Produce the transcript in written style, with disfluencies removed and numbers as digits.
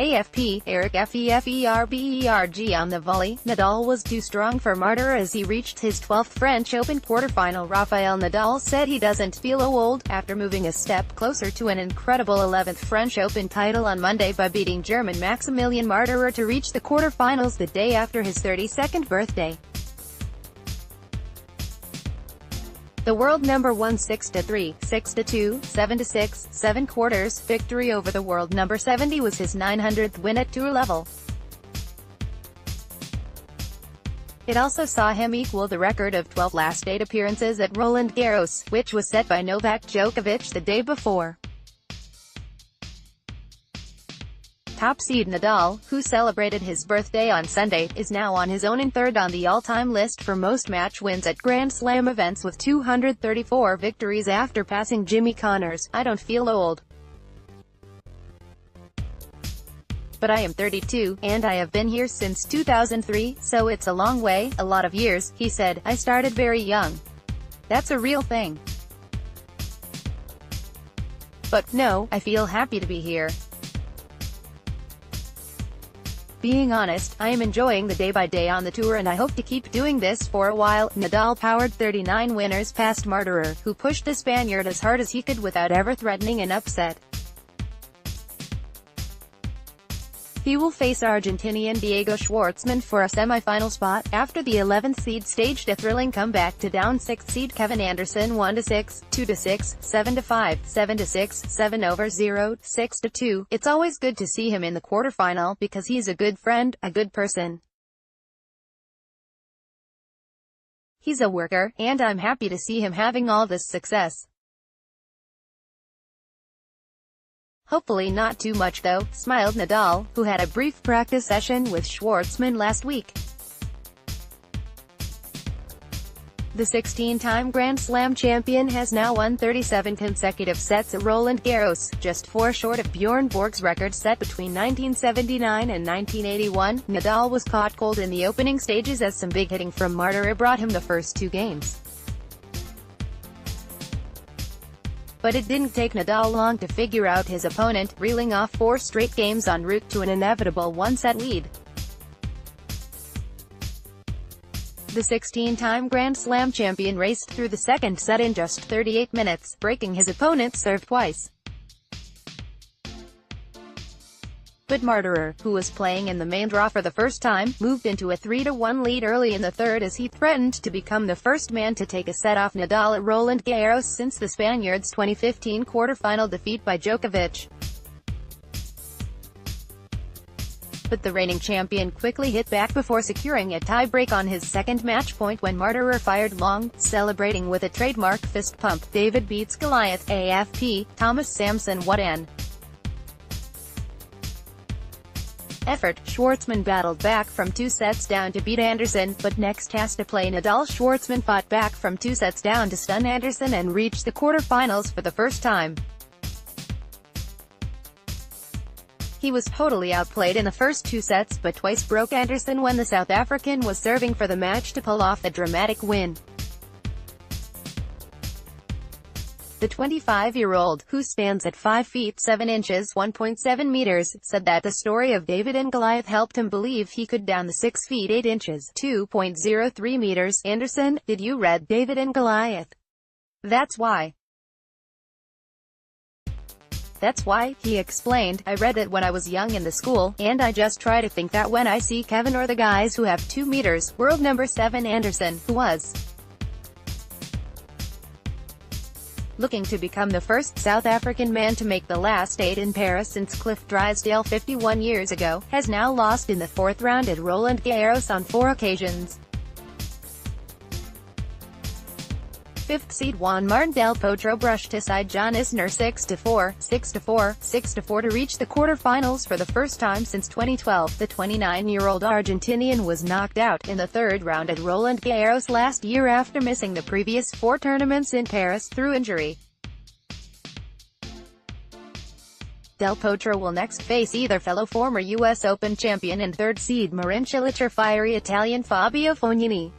AFP, Eric FEFERBERG on the volley. Nadal was too strong for Marterer as he reached his 12th French Open quarterfinal. Rafael Nadal said he doesn't feel old, after moving a step closer to an incredible 11th French Open title on Monday by beating German Maximilian Marterer to reach the quarterfinals the day after his 32nd birthday. The world number 1 6-3, 6-2, 7-6, 7 quarters victory over the world number 70 was his 900th win at tour level. It also saw him equal the record of 12 last 8 appearances at Roland Garros, which was set by Novak Djokovic the day before. Top seed Nadal, who celebrated his birthday on Sunday, is now on his own and third on the all-time list for most match wins at Grand Slam events with 234 victories after passing Jimmy Connors. "I don't feel old. But I am 32, and I have been here since 2003, so it's a long way, a lot of years," he said. "I started very young. That's a real thing. But, no, I feel happy to be here. Being honest, I am enjoying the day-by-day on the tour and I hope to keep doing this for a while." Nadal powered 39 winners past Marterer, who pushed the Spaniard as hard as he could without ever threatening an upset. He will face Argentinian Diego Schwartzman for a semi-final spot, after the 11th seed staged a thrilling comeback to down 6th seed Kevin Anderson 1-6, 2-6, 7-5, 7-6, 7-0, 6-2. "It's always good to see him in the quarterfinal, because he's a good friend, a good person. He's a worker, and I'm happy to see him having all this success. Hopefully not too much though," smiled Nadal, who had a brief practice session with Schwartzman last week. The 16-time Grand Slam champion has now won 37 consecutive sets at Roland Garros, just 4 short of Bjorn Borg's record set between 1979 and 1981. Nadal was caught cold in the opening stages as some big hitting from Marterer brought him the first 2 games. But it didn't take Nadal long to figure out his opponent, reeling off 4 straight games en route to an inevitable 1-set lead. The 16-time Grand Slam champion raced through the second set in just 38 minutes, breaking his opponent's serve twice. But Marterer, who was playing in the main draw for the first time, moved into a 3-1 lead early in the third as he threatened to become the first man to take a set off Nadal at Roland Garros since the Spaniard's 2015 quarterfinal defeat by Djokovic. But the reigning champion quickly hit back before securing a tie-break on his second match point when Marterer fired long, celebrating with a trademark fist pump. "David beats Goliath." AFP, Thomas Samson. What an effort. Schwartzman battled back from 2 sets down to beat Anderson, but next has to play Nadal. Schwartzman fought back from 2 sets down to stun Anderson and reached the quarterfinals for the first time. He was totally outplayed in the first 2 sets, but twice broke Anderson when the South African was serving for the match to pull off a dramatic win. The 25-year-old, who stands at 5 feet 7 inches (1.7 meters), said that the story of David and Goliath helped him believe he could down the 6 feet 8 inches (2.03 meters) Anderson. "Did you read David and Goliath? That's why. That's why," he explained. "I read it when I was young in the school, and I just try to think that when I see Kevin or the guys who have 2 meters, world number 7 Anderson, who was looking to become the first South African man to make the last 8 in Paris since Cliff Drysdale 51 years ago, has now lost in the 4th round at Roland Garros on 4 occasions. 5th seed Juan Martín del Potro brushed aside John Isner 6-4, 6-4, 6-4 to reach the quarterfinals for the first time since 2012. The 29-year-old Argentinian was knocked out in the 3rd round at Roland Garros last year after missing the previous 4 tournaments in Paris through injury. Del Potro will next face either fellow former U.S. Open champion and 3rd seed Marin Cilic or fiery Italian Fabio Fognini.